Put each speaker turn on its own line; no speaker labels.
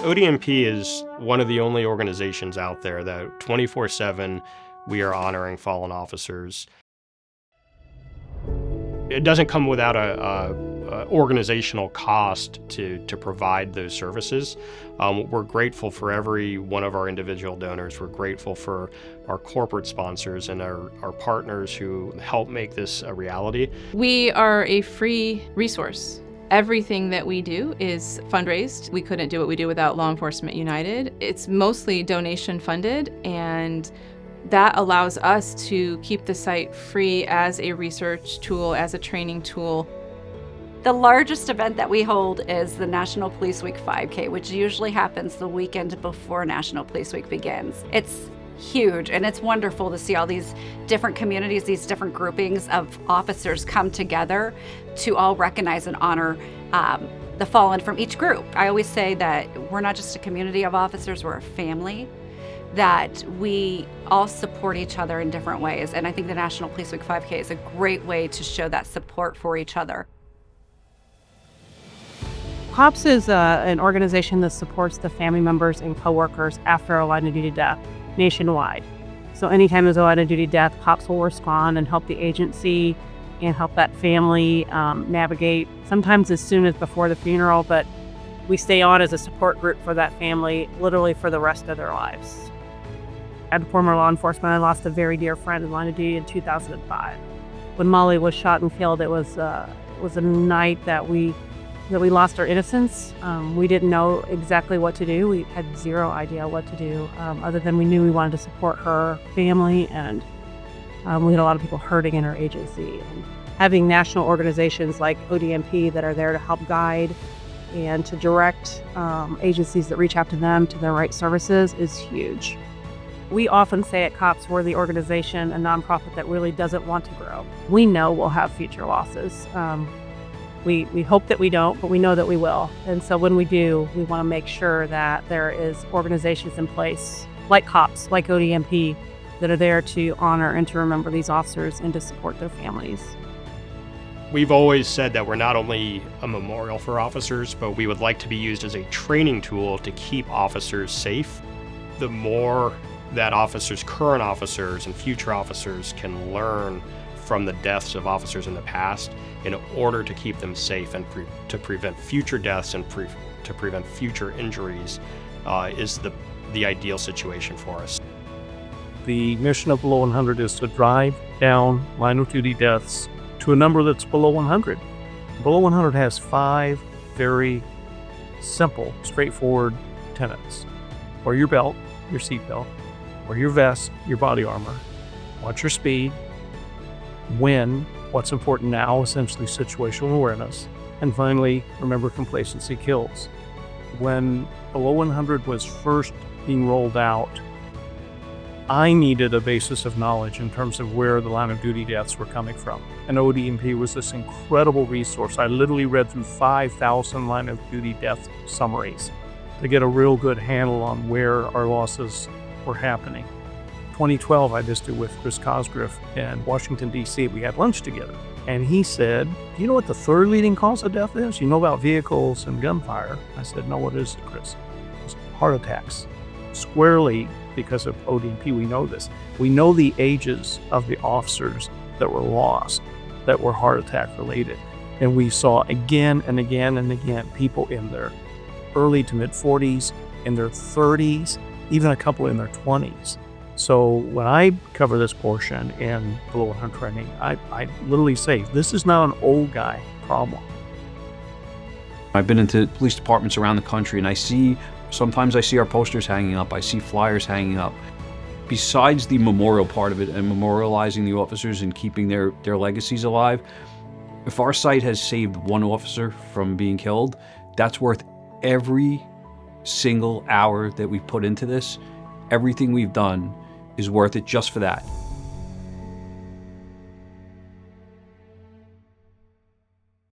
ODMP is one of the only organizations out there that 24/7 we are honoring fallen officers. It doesn't come without a organizational cost to provide those services. We're grateful for every one of our individual donors. We're grateful for our corporate sponsors and our partners who help make this a reality.
We are a free resource. Everything that we do is fundraised. We couldn't do what we do without Law Enforcement United. It's mostly donation funded, and that allows us to keep the site free as a research tool, as a training tool.
The largest event that we hold is the National Police Week 5K, which usually happens the weekend before National Police Week begins. It's huge, and it's wonderful to see all these different communities, these different groupings of officers come together to all recognize and honor the fallen from each group. I always say that we're not just a community of officers, we're a family, that we all support each other in different ways. And I think the National Police Week 5K is a great way to show that support for each other.
COPS is an organization that supports the family members and coworkers after a line of duty death nationwide. So anytime there's a line of duty death, COPS will respond and help the agency and help that family navigate, sometimes as soon as before the funeral, but we stay on as a support group for that family literally for the rest of their lives. As a former law enforcement, I lost a very dear friend in line of duty in 2005. When Molly was shot and killed, it was a night that we lost our innocence. We didn't know exactly what to do. We had zero idea what to do, other than we knew we wanted to support her family, and we had a lot of people hurting in our agency. And having national organizations like ODMP that are there to help guide and to direct agencies that reach out to them to the right services is huge. We often say at COPS we're the organization, a nonprofit that really doesn't want to grow. We know we'll have future losses. We hope that we don't, but we know that we will. And so when we do, we want to make sure that there is organizations in place like COPS, like ODMP, that are there to honor and to remember these officers and to support their families.
We've always said that we're not only a memorial for officers, but we would like to be used as a training tool to keep officers safe. The more that current officers and future officers can learn from the deaths of officers in the past in order to keep them safe and to prevent future deaths and to prevent future injuries is the ideal situation for us.
The mission of Below 100 is to drive down line of duty deaths to a number that's below 100. Below 100 has 5 very simple, straightforward tenets. Wear your belt, your seat belt, wear your vest, your body armor, watch your speed, win what's important now, essentially situational awareness, and finally, remember complacency kills. When Below 100 was first being rolled out, I needed a basis of knowledge in terms of where the line of duty deaths were coming from. And ODMP was this incredible resource. I literally read through 5,000 line of duty death summaries to get a real good handle on where our losses were happening. 2012, I visited with Chris Cosgriff in Washington, D.C. We had lunch together. And he said, "Do you know what the third leading cause of death is? You know about vehicles and gunfire." I said, "No, what is it, Chris?" It's heart attacks. Squarely because of ODMP, we know this. We know the ages of the officers that were lost that were heart attack related. And we saw again and again and again people in their early to mid 40s, in their 30s, even a couple in their 20s. So when I cover this portion in Below 100 training, I literally say, this is not an old guy problem.
I've been into police departments around the country, and sometimes I see our posters hanging up, I see flyers hanging up. Besides the memorial part of it and memorializing the officers and keeping their legacies alive, if our site has saved one officer from being killed, that's worth every single hour that we put into this. Everything we've done is worth it just for that.